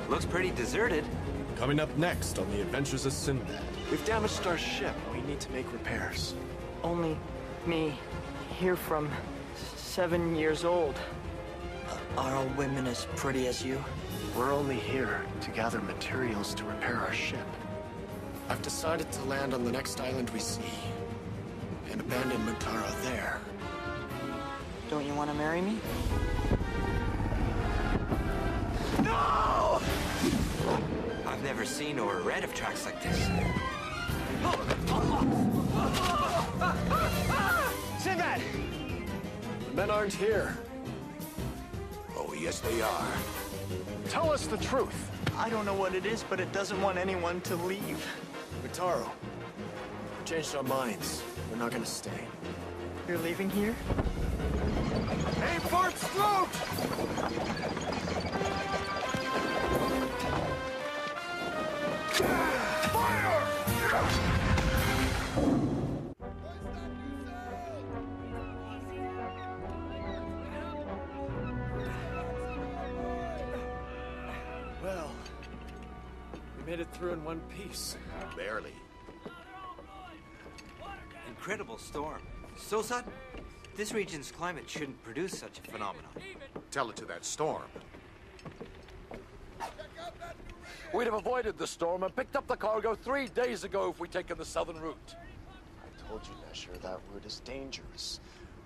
Looks pretty deserted. Coming up next on the Adventures of Sinbad. We've damaged our ship. We need to make repairs. Only me, here from 7 years old. Are all women as pretty as you? We're only here to gather materials to repair our ship. I've decided to land on the next island we see, and abandon Mutara there. Don't you want to marry me? No! I've never seen or read of tracks like this. Sinbad! The men aren't here. Oh, yes, they are. Tell us the truth. I don't know what it is, but it doesn't want anyone to leave. Mutaro, we changed our minds. We're not gonna stay. You're leaving here? Aim for its throat! Well, we made it through in one piece. Barely. Incredible storm. So sudden. This region's climate shouldn't produce such a phenomenon. Tell it to that storm. We'd have avoided the storm and picked up the cargo 3 days ago if we'd taken the southern route. I told you, Nesher, that route is dangerous,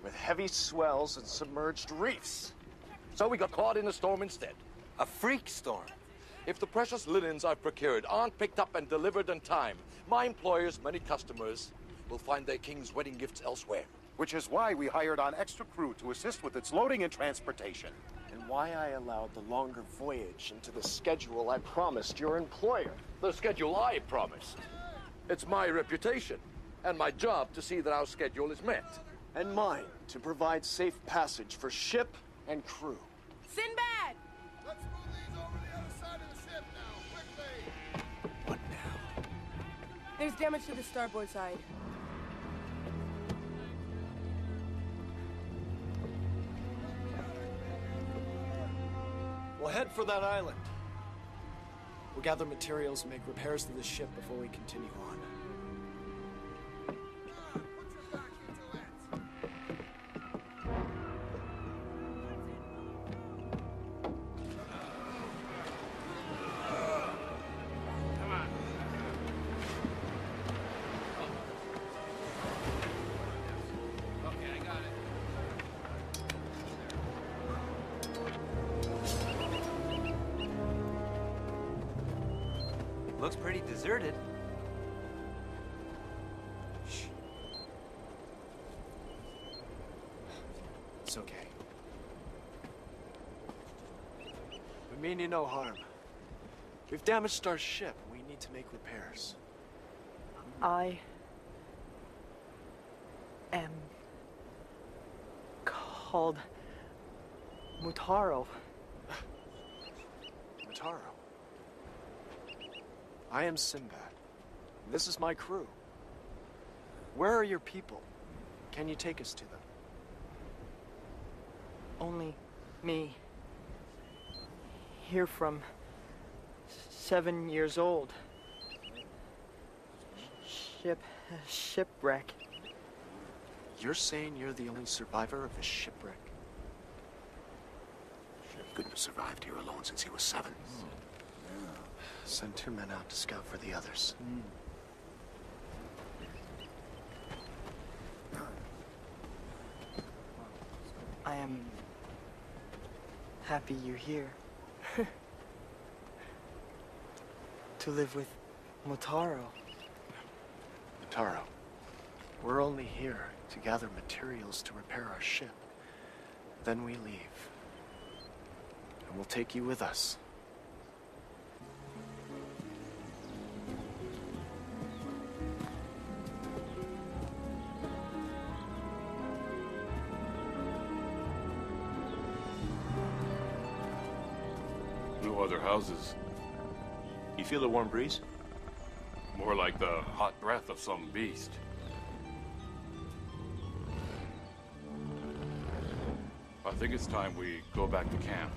with heavy swells and submerged reefs. So we got caught in a storm instead. A freak storm. If the precious linens I've procured aren't picked up and delivered in time, my employer's many customers will find their king's wedding gifts elsewhere. Which is why we hired on extra crew to assist with its loading and transportation. And why I allowed the longer voyage into the schedule I promised your employer. The schedule I promised. It's my reputation and my job to see that our schedule is met. And mine to provide safe passage for ship and crew. Sinbad! Let's move these over the other side of the ship now, quickly! What now? There's damage to the starboard side. We'll head for that island. We'll gather materials and make repairs to the ship before we continue on. Looks pretty deserted. Shh. It's okay. We mean you no harm. We've damaged our ship. We need to make repairs. I am called Mutaro. Mutaro. I am Sinbad. This is my crew. Where are your people? Can you take us to them? Only me, here from 7 years old. Shipwreck. You're saying you're the only survivor of a shipwreck? He couldn't have survived here alone since he was 7. Send 2 men out to scout for the others. I am happy you're here. To live with Mutaro. Mutaro, we're only here to gather materials to repair our ship. Then we leave. And we'll take you with us. No other houses. You feel the warm breeze? More like the hot breath of some beast. I think it's time we go back to camp.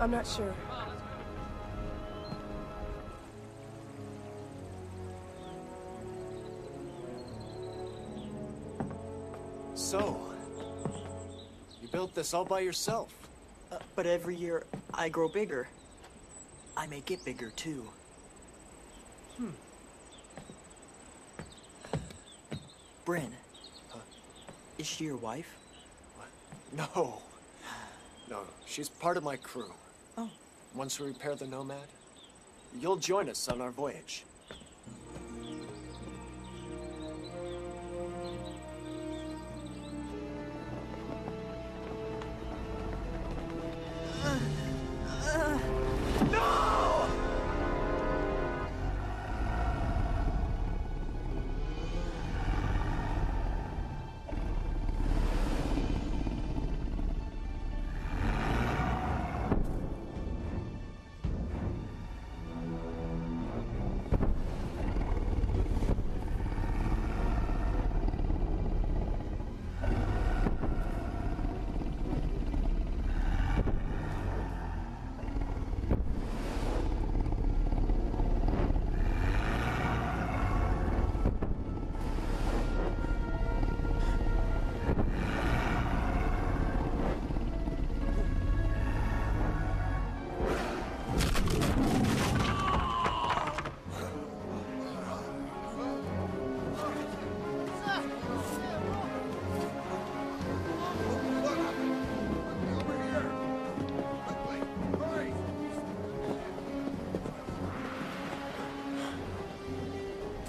I'm not sure. So, you built this all by yourself? But every year, I grow bigger. I make it bigger, too. Bryn. Is she your wife? No. No, she's part of my crew. Oh. Once we repair the Nomad, you'll join us on our voyage.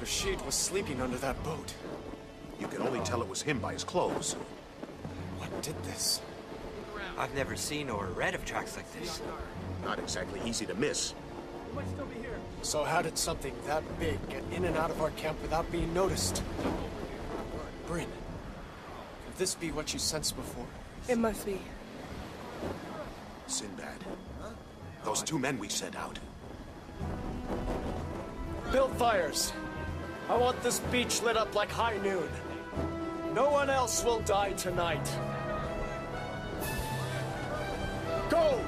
Rashid was sleeping under that boat. You can only tell it was him by his clothes. What did this? I've never seen or read of tracks like this. Not exactly easy to miss. So how did something that big get in and out of our camp without being noticed? Bryn, could this be what you sensed before? It must be. Sinbad. Those two men we sent out. Build fires. I want this beach lit up like high noon. No one else will die tonight. Go!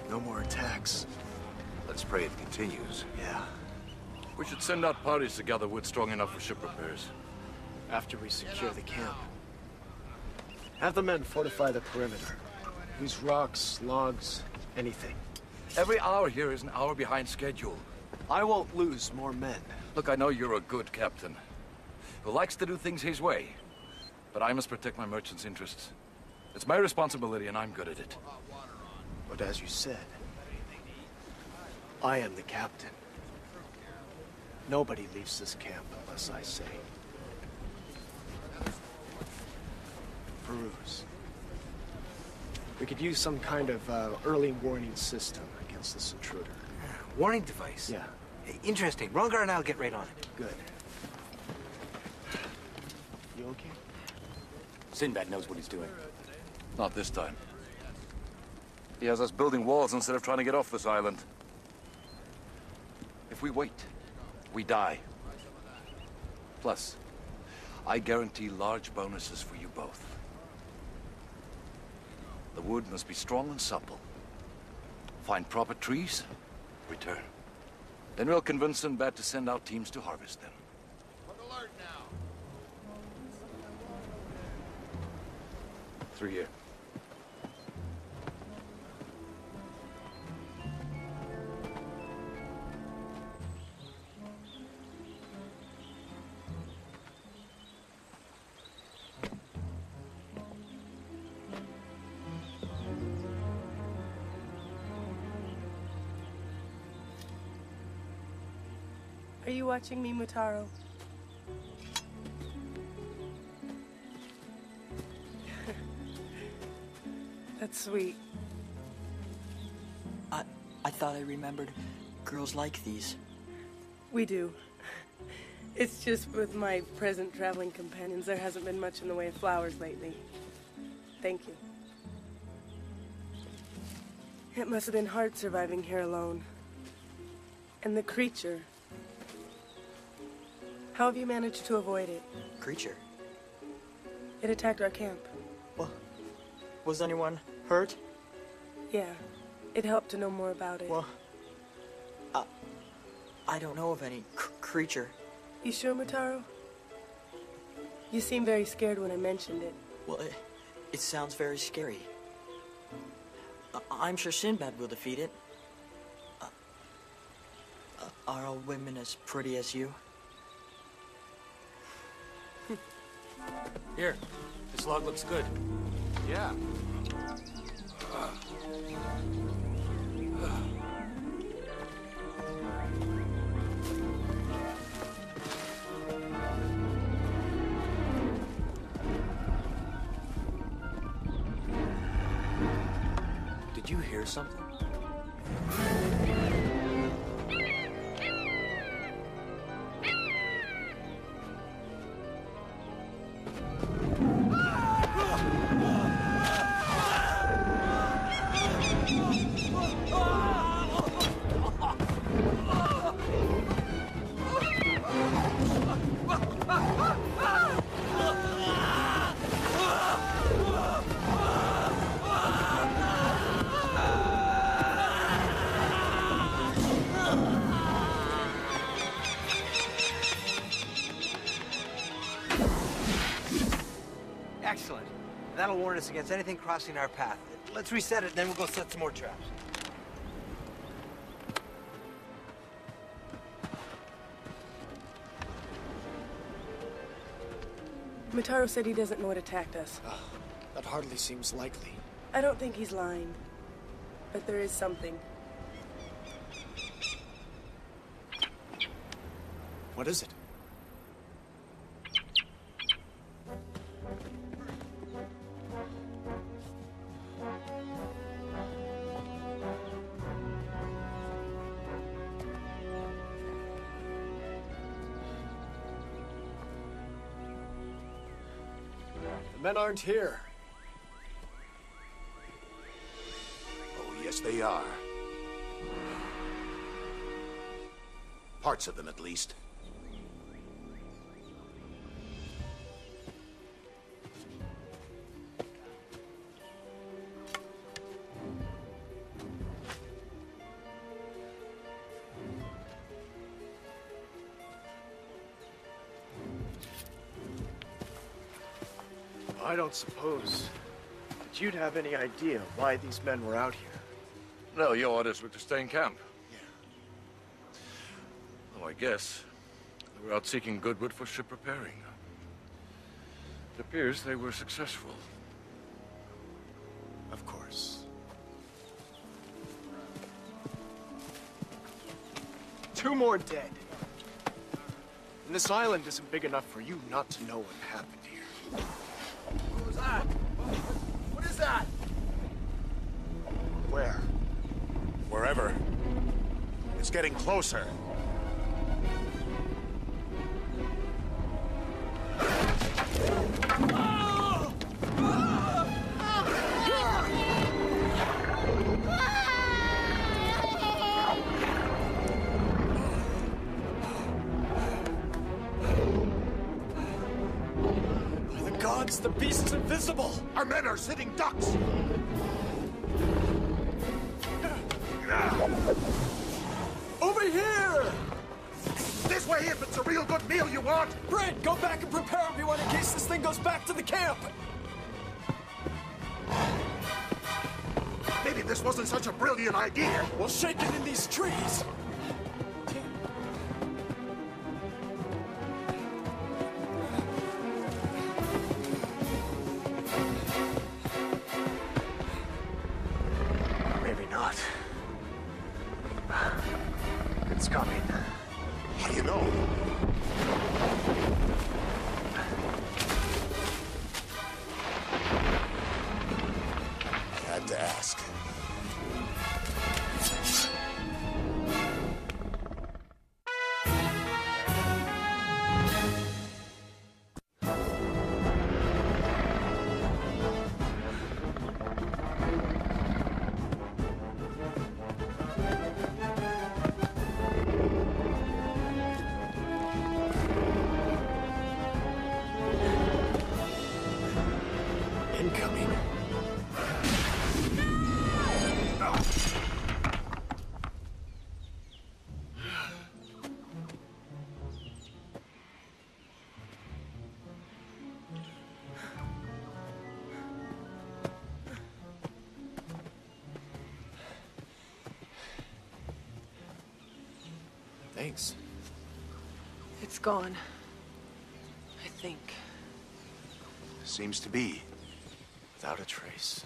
No more attacks. Let's pray it continues. Yeah. We should send out parties to gather wood strong enough for ship repairs. After we secure the camp. Have the men fortify the perimeter. Use rocks, logs, anything. Every hour here is an hour behind schedule. I won't lose more men. Look, I know you're a good captain who likes to do things his way, but I must protect my merchants' interests. It's my responsibility, and I'm good at it. But as you said, I am the captain. Nobody leaves this camp unless I say. Peruse. We could use some kind of early warning system against this intruder. Warning device? Yeah. Interesting. Rongar and I'll get right on it. Good. You okay? Sinbad knows what he's doing. Not this time. He has us building walls instead of trying to get off this island. If we wait, we die. Plus, I guarantee large bonuses for you both. The wood must be strong and supple. Find proper trees, return. Then we'll convince Sinbad to send out teams to harvest them. On alert now. 3 years. Are you watching me, Mutaro? That's sweet. I thought I remembered girls like these. We do. It's just with my present traveling companions, there hasn't been much in the way of flowers lately. Thank you. It must have been hard surviving here alone. And the creature. How have you managed to avoid it? Creature? It attacked our camp. Well, was anyone hurt? Yeah. It helped to know more about it. Well, I don't know of any creature. You sure, Mutaro? You seemed very scared when I mentioned it. Well, it sounds very scary. I'm sure Sinbad will defeat it. Are all women as pretty as you? Here, this log looks good. Yeah. Did you hear something? Excellent. That'll warn us against anything crossing our path. Let's reset it, then we'll go set some more traps. Mutaro said he doesn't know what attacked us. That hardly seems likely. I don't think he's lying. But there is something. What is it? The men aren't here. Oh, yes, they are. Parts of them, at least. I don't suppose that you'd have any idea why these men were out here. No, your orders were to stay in camp. Yeah. Oh, I guess they were out seeking good wood for ship repairing. It appears they were successful. Of course. 2 more dead. And this island isn't big enough for you not to know what happened here. What was that? What is that? Where? Wherever. It's getting closer. The beast's invisible! Our men are sitting ducks! right here! This way if it's a real good meal you want! Brent, go back and prepare everyone in case this thing goes back to the camp! Maybe this wasn't such a brilliant idea. We'll shake it in these trees! Maybe not. It's coming. How do you know? I had to ask. Incoming. Thanks. It's gone. I think. Seems to be. Without a trace.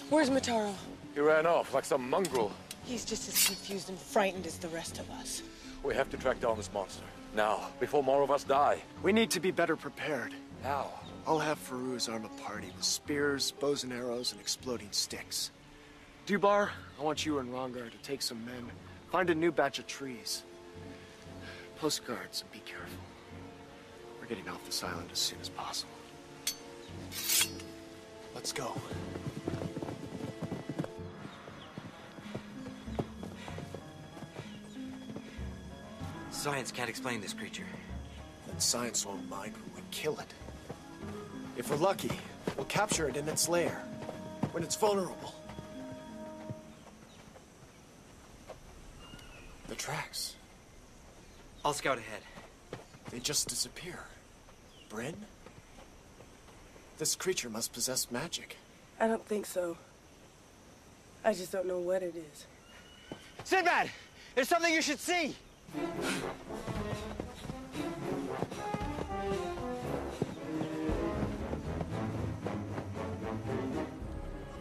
Where's Mataro? He ran off like some mongrel. He's just as confused and frightened as the rest of us. We have to track down this monster. Now, before more of us die. We need to be better prepared. How? I'll have Farouz arm a party with spears, bows and arrows, and exploding sticks. Dubar, I want you and Rongar to take some men, find a new batch of trees. Postcards and be careful. We're getting off this island as soon as possible. Let's go. Science can't explain this creature. Then science won't mind when we kill it. If we're lucky, we'll capture it in its lair, when it's vulnerable. The tracks. I'll scout ahead. They just disappear. Bryn? This creature must possess magic. I don't think so. I just don't know what it is. Sinbad! There's something you should see!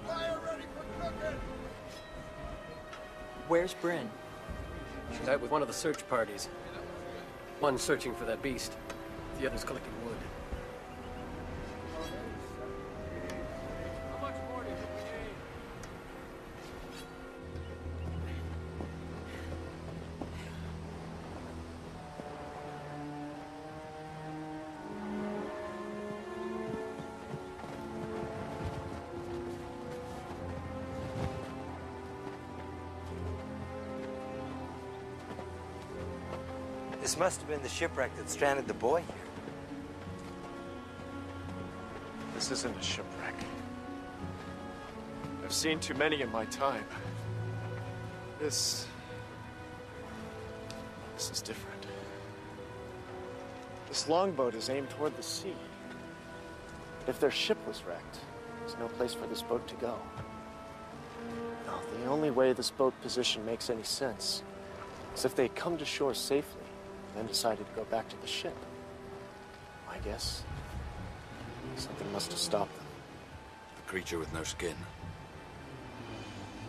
Fire ready for cooking! Where's Bryn? She's out with one of the search parties. One's searching for that beast. The other's collecting wood. How much more do you think we need? This must have been the shipwreck that stranded the boy here. This isn't a shipwreck. I've seen too many in my time. This is different. This longboat is aimed toward the sea. If their ship was wrecked, there's no place for this boat to go. No, the only way this boat position makes any sense is if they come to shore safely and then decided to go back to the ship. I guess something must have stopped them. A creature with no skin.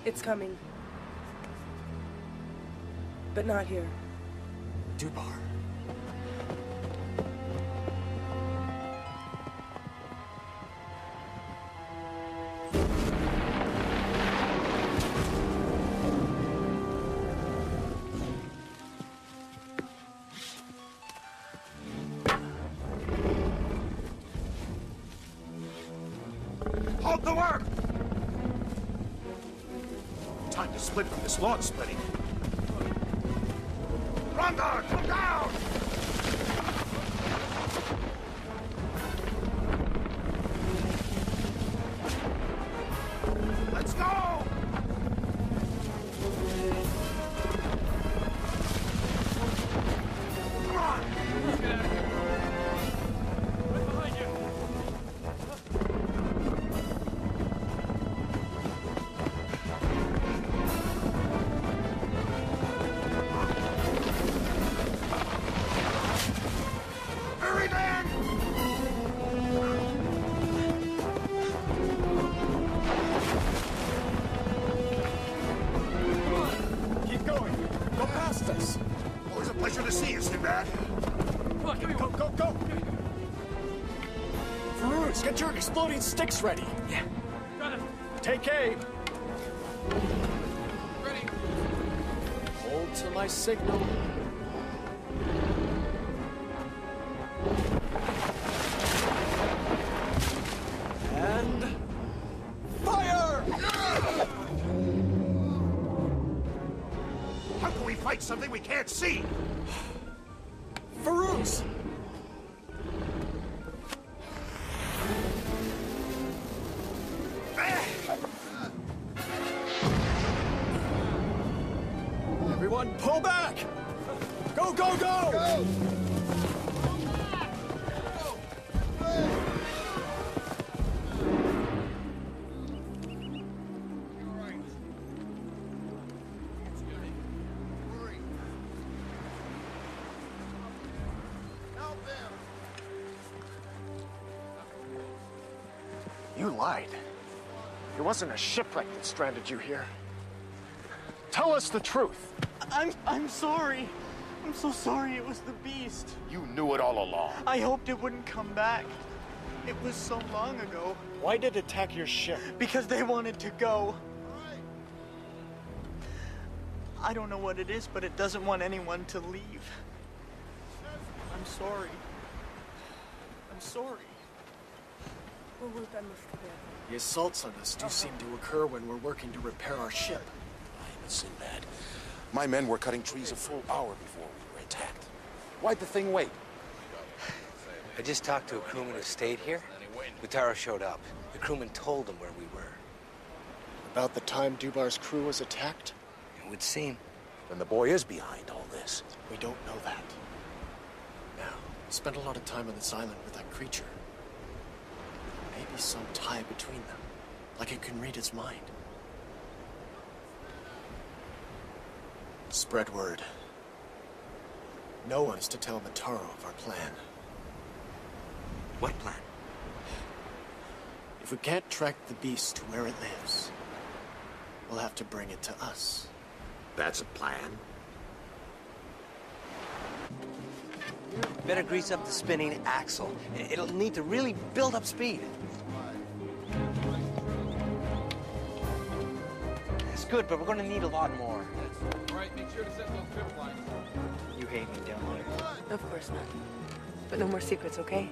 It's coming. But not here. Dubar. Halt the work! Time to split from this log splitting. Rongar, come down! Let's go! Farouz, get your exploding sticks ready. Yeah. Got it. Take aim. Ready. Hold to my signal. And fire! How can we fight something we can't see? Farouz! Everyone, pull back! Go, go, go! Go! You lied. It wasn't a shipwreck that stranded you here. Tell us the truth. I'm sorry. I'm so sorry it was the beast. You knew it all along. I hoped it wouldn't come back. It was so long ago. Why did it attack your ship? Because they wanted to go. I don't know what it is, but it doesn't want anyone to leave. I'm sorry. I'm sorry. We'll work on this together. The assaults on us do seem to occur when we're working to repair our ship. I'm Sinbad. My men were cutting trees a full hour before we were attacked. Why'd the thing wait? I just talked to a crewman who stayed here. Butaro showed up. The crewman told him where we were. About the time Dubar's crew was attacked? It would seem. Then the boy is behind all this. We don't know that. Now, we spent a lot of time on this island with that creature. Maybe some tie between them, like it can read his mind. Spread word. No one is to tell Butaro of our plan. What plan? If we can't track the beast to where it lives, we'll have to bring it to us. That's a plan. Better grease up the spinning axle. It'll need to really build up speed. It's good, but we're going to need a lot more. All right, make sure to set those trip lines. You hate me, don't you? Of course not. But no more secrets, okay?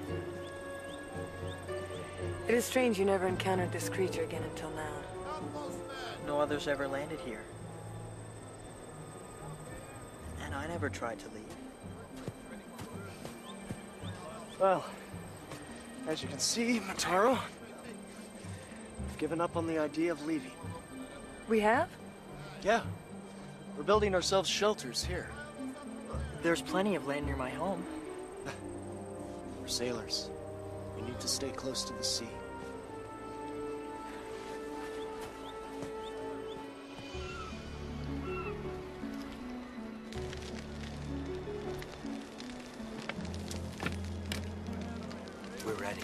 It is strange you never encountered this creature again until now. No others ever landed here. And I never tried to leave. Well, as you can see, Butaro, we've given up on the idea of leaving. We have? Yeah. We're building ourselves shelters here. There's plenty of land near my home. We're sailors. We need to stay close to the sea. We're ready.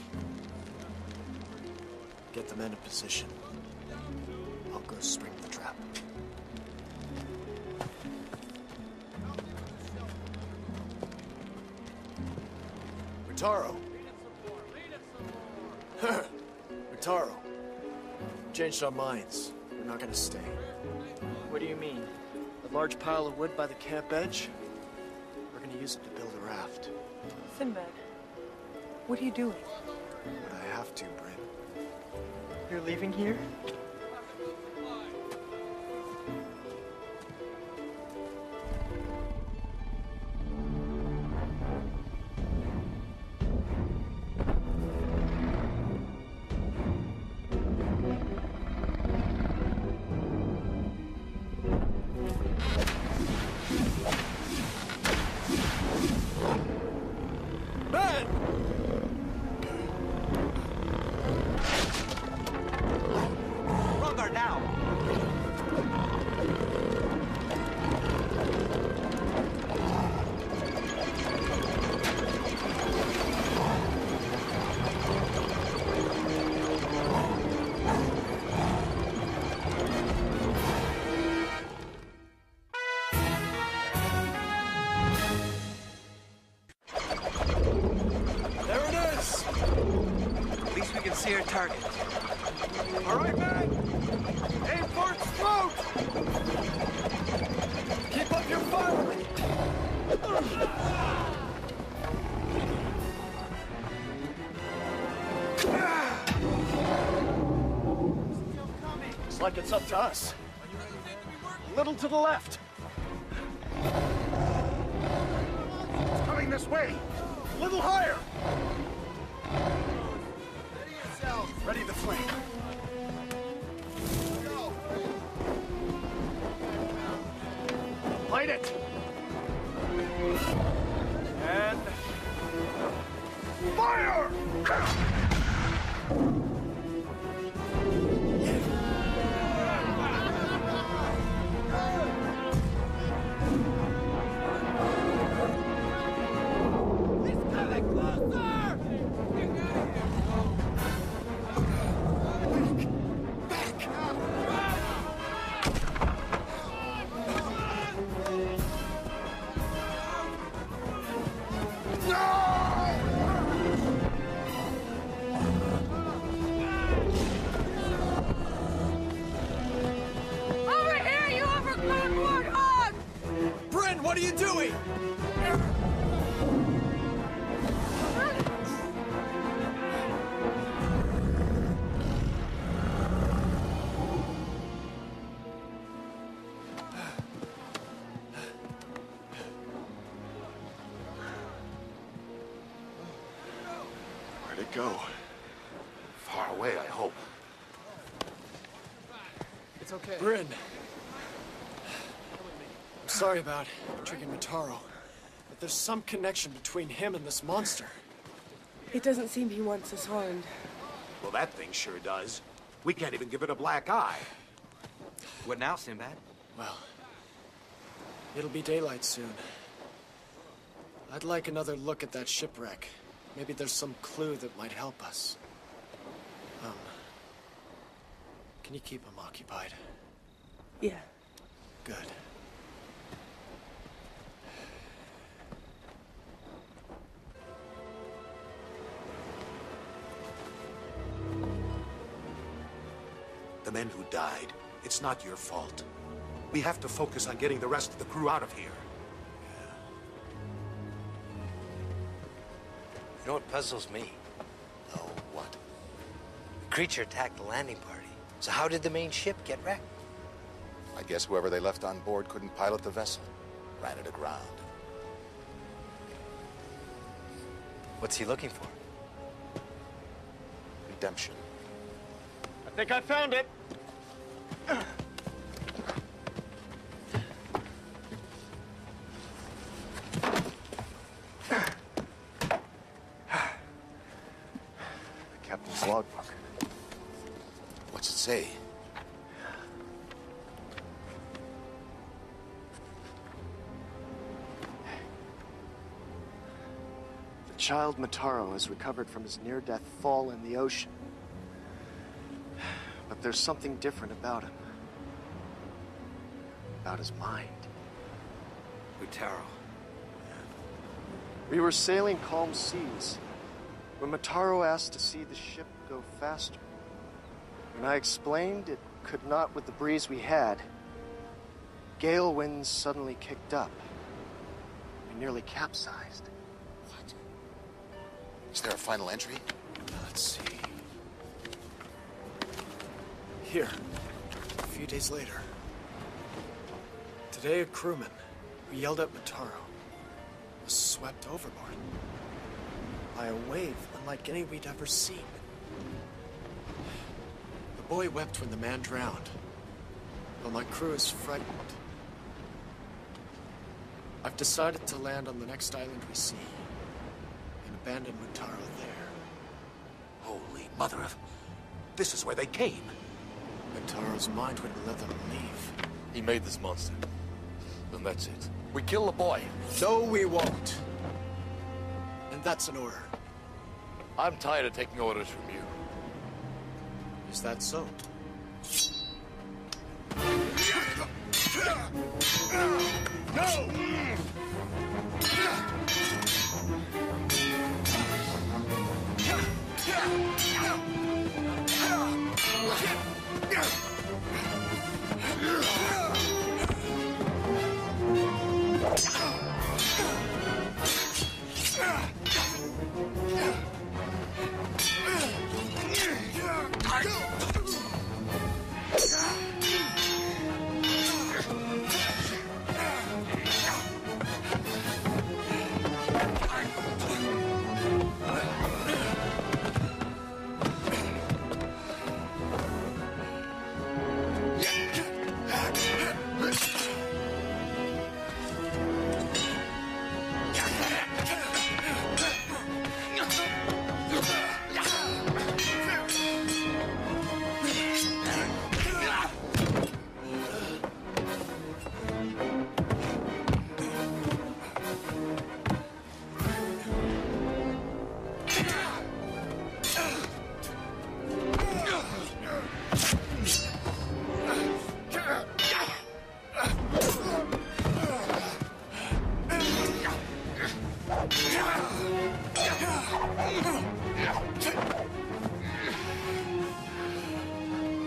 Get the men in position. I'll go spring the trap. Butaro. Butaro. Changed our minds. We're not gonna stay. What do you mean? A large pile of wood by the camp edge. We're gonna use it to build a raft. Sinbad, what are you doing? But I have to, Bryn. You're leaving here? Ben! to your target. All right, man. Aim for its throat. Keep up your firing. Looks like it's up to us. A little to the left. It's coming this way. A little higher. Ready the flame. Light it. And fire! Over here, you overgrown warthog! Bryn, what are you doing? Where'd it go? Far away, I hope. It's okay. Bryn. I'm sorry about tricking Mataro, but there's some connection between him and this monster. It doesn't seem he wants us harmed. Well, that thing sure does. We can't even give it a black eye. What now, Sinbad? Well, it'll be daylight soon. I'd like another look at that shipwreck. Maybe there's some clue that might help us. Can you keep him occupied? Yeah. Good. The men who died, it's not your fault. We have to focus on getting the rest of the crew out of here. You know what puzzles me? Oh, what? The creature attacked the landing party. So how did the main ship get wrecked? I guess whoever they left on board couldn't pilot the vessel. Ran it aground. What's he looking for? Redemption. I think I found it. The captain's logbook. What's it say? The child Mataro has recovered from his near-death fall in the ocean. But there's something different about him. About his mind. Utaro. We were sailing calm seas when Mataro asked to see the ship go faster. When I explained it could not with the breeze we had, gale winds suddenly kicked up. We nearly capsized. What? Is there a final entry? Let's see. Here, a few days later. Today, a crewman who yelled at Mataro was swept overboard by a wave unlike any we'd ever seen. The boy wept when the man drowned, while my crew is frightened. I've decided to land on the next island we see and abandon Mataro there. Holy mother of... This is where they came. Mataro's mind wouldn't let them leave. He made this monster. Then that's it. We kill the boy. No, we won't. And that's an order. I'm tired of taking orders from you. Is that so? No!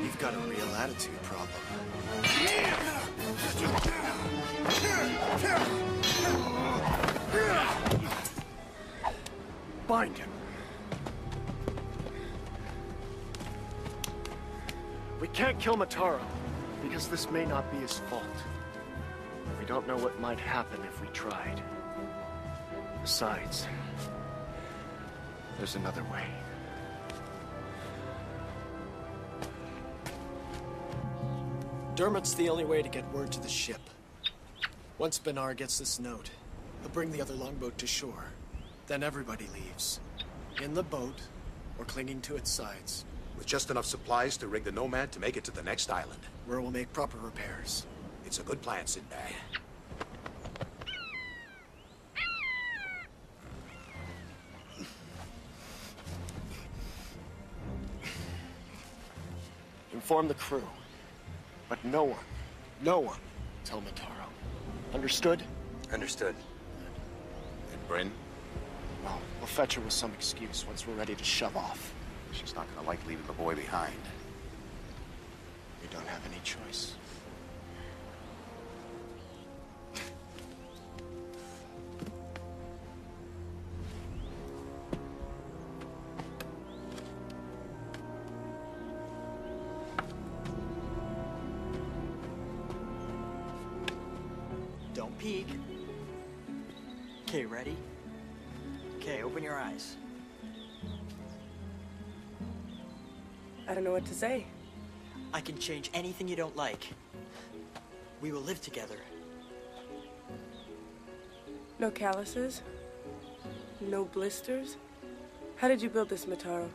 You've got a real attitude problem. Bind him. We can't kill Mataro, because this may not be his fault. We don't know what might happen if we tried. Besides, there's another way. Dermot's the only way to get word to the ship. Once Benar gets this note, he'll bring the other longboat to shore. Then everybody leaves. In the boat, or clinging to its sides. With just enough supplies to rig the Nomad to make it to the next island. Where we'll make proper repairs. It's a good plan, Sinbad. Inform the crew. But no one, tell Mataro. Understood? Understood. And Bryn? Well, we'll fetch her with some excuse once we're ready to shove off. She's not gonna like leaving the boy behind. We don't have any choice. Don't peek. Okay, ready? Okay, open your eyes. I don't know what to say. I can change anything you don't like. We will live together. No calluses? No blisters? How did you build this, Mataro?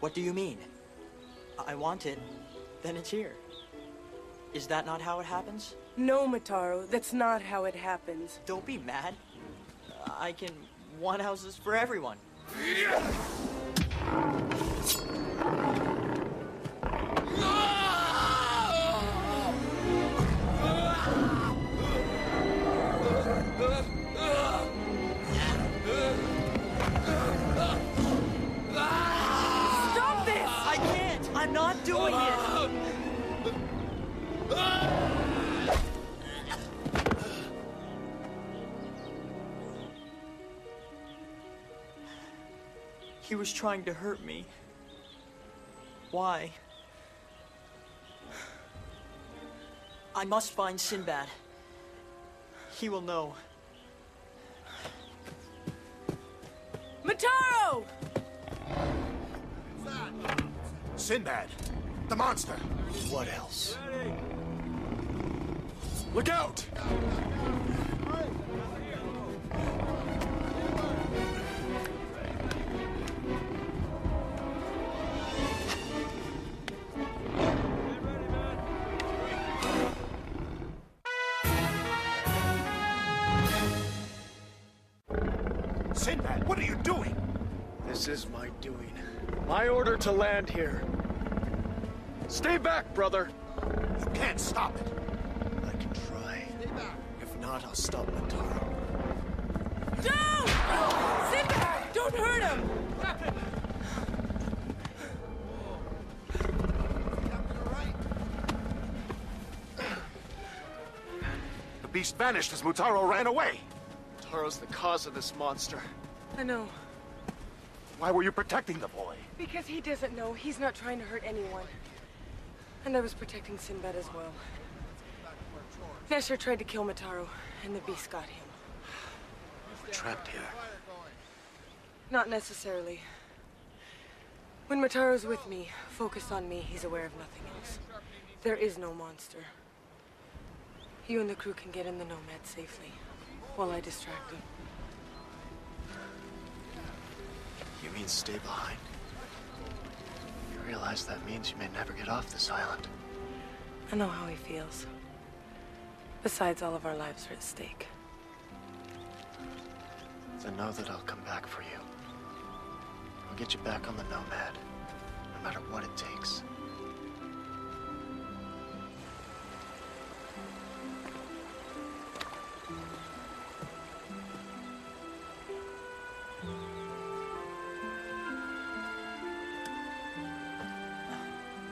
What do you mean? I want it, then it's here. Is that not how it happens? No, Mataro, that's not how it happens. Don't be mad. I can want houses for everyone. Stop this! I can't! I'm not doing it! He was trying to hurt me. Why? I must find Sinbad. He will know. Mataro! Sinbad! The monster! What else? Look out! Sinbad, what are you doing? This is my doing. My order to land here. Stay back, brother. You can't stop it. I can try. If not, I'll stop Mataro. Don't! Sinbad! Don't hurt him! The beast vanished as Mutaro ran away. Mataro's the cause of this monster. I know. Why were you protecting the boy? Because he doesn't know. He's not trying to hurt anyone. And I was protecting Sinbad as well. Nesher tried to kill Mataro, and the beast got him. We're trapped here. Not necessarily. When Mataro's with me, focused on me, he's aware of nothing else. There is no monster. You and the crew can get in the Nomad safely, while I distract him. You mean stay behind? You realize that means you may never get off this island. I know how he feels. Besides, all of our lives are at stake. Then know that I'll come back for you. I'll get you back on the Nomad, no matter what it takes.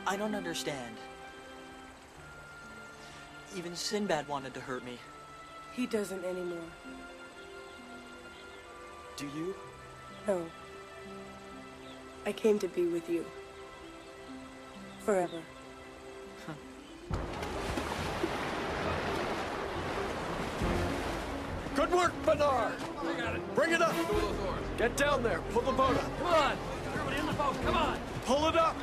I don't understand. Even Sinbad wanted to hurt me. He doesn't anymore. Do you? No. I came to be with you. Forever. Good work, Bernard! I got it. Bring it up! Go those oars. Get down there. Pull the boat up. Come on. Everybody in the boat. Come on. Pull it up!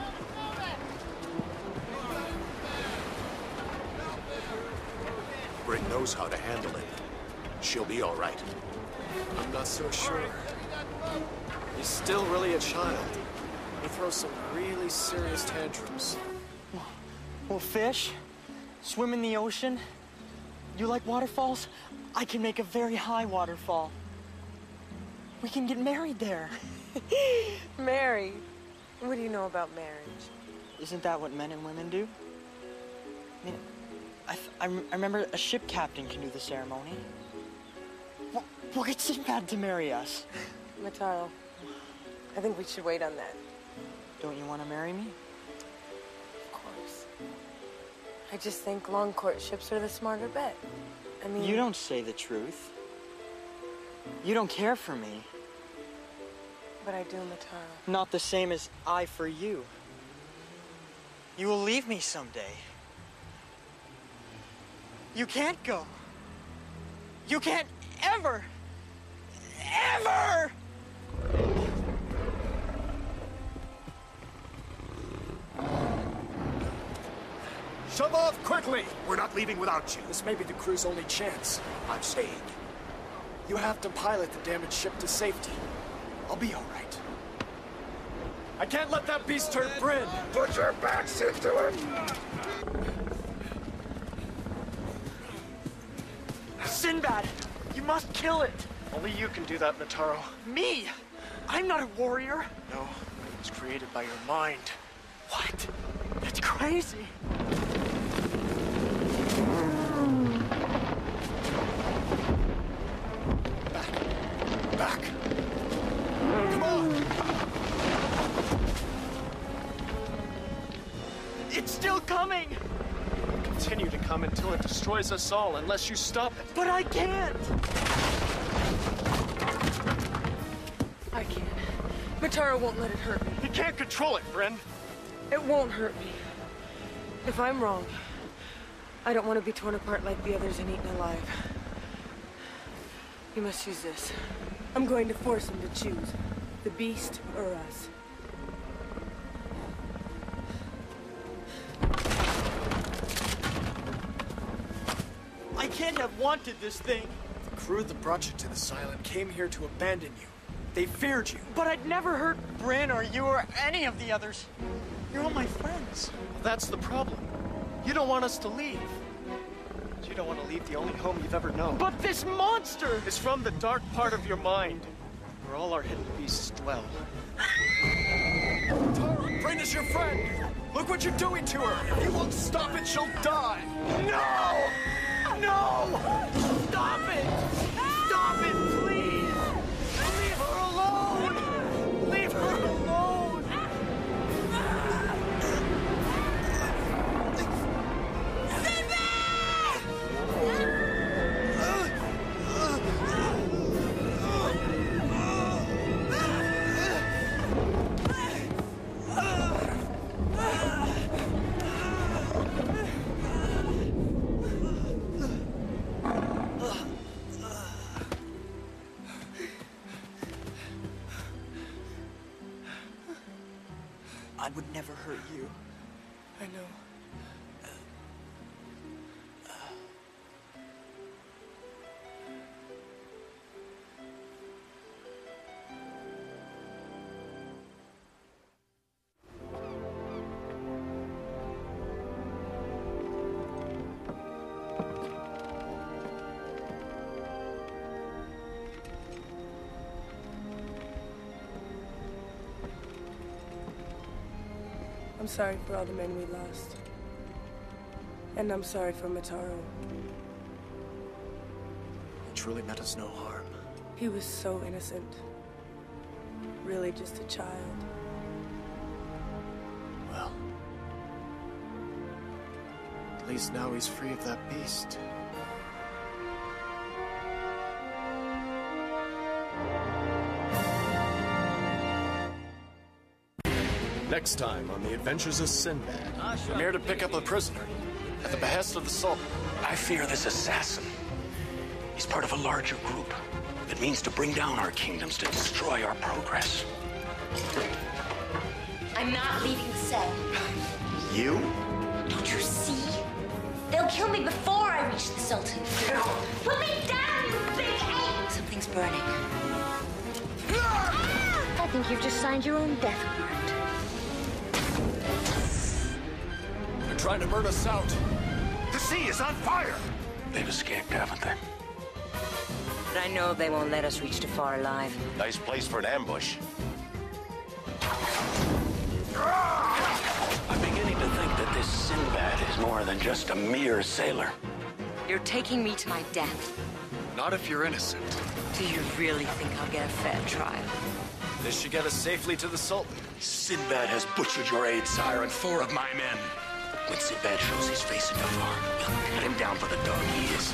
Bryn knows how to handle it. She'll be all right. I'm not so sure. He's still really a child. He throws some really serious tantrums. Well, fish? Swim in the ocean? You like waterfalls? I can make a very high waterfall. We can get married there. Married? What do you know about marriage? Isn't that what men and women do? I mean, I remember a ship captain can do the ceremony. We'll get Sinbad to marry us. Mataro, I think we should wait on that. Don't you want to marry me? Of course. I just think long courtships are the smarter bet. I mean... You don't say the truth. You don't care for me. But I do, Mataro. Not the same as I for you. You will leave me someday. You can't go. You can't ever, ever! Shove off quickly! We're not leaving without you. This may be the crew's only chance. I'm staying. You have to pilot the damaged ship to safety. I'll be all right. I can't let that beast turn Bryn! Put your backs into it! Sinbad, you must kill it. Only you can do that, Mataro. Me? I'm not a warrior. No, it was created by your mind. What? That's crazy. Back! Come on! It's still coming. It'll continue to come until it destroys us all, unless you stop it. But I can't. I can't. Mataro won't let it hurt me. You can't control it, Bryn. It won't hurt me. If I'm wrong, I don't want to be torn apart like the others and eaten alive. You must use this. I'm going to force him to choose. The beast or us. I can't have wanted this thing. The crew that brought you to this island came here to abandon you. They feared you. But I'd never hurt Bryn or you or any of the others. You're all my friends. Well, that's the problem. You don't want us to leave. You don't want to leave the only home you've ever known. But this monster! It's from the dark part of your mind, where all our hidden beasts dwell. Tara, Bryn is your friend! Look what you're doing to her! If you won't stop it, she'll die! No! No! Stop it! Stop it, please! Leave her alone! Leave her alone! I would never hurt you. I know. I'm sorry for all the men we lost. And I'm sorry for Mataro. He truly meant us no harm. He was so innocent. Really just a child. Well, At least now he's free of that beast. Next time on The Adventures of Sinbad. I'm here to pick up a prisoner at the behest of the Sultan. I fear this assassin. He's part of a larger group that means to bring down our kingdoms, to destroy our progress. I'm not leaving the set. You? Don't you see? They'll kill me before I reach the Sultan. Put me down, you big ape! Something's burning. I think you've just signed your own death warrant. They're trying to burn us out. The sea is on fire! They've escaped, haven't they? But I know they won't let us reach too far alive. Nice place for an ambush. I'm beginning to think that this Sinbad is more than just a mere sailor. You're taking me to my death. Not if you're innocent. Do you really think I'll get a fair trial? This should get us safely to the Sultan. Sinbad has butchered your aide, sire, and 4 of my men. When Sinbad shows his face in Jafar, we'll cut him down for the dog he is.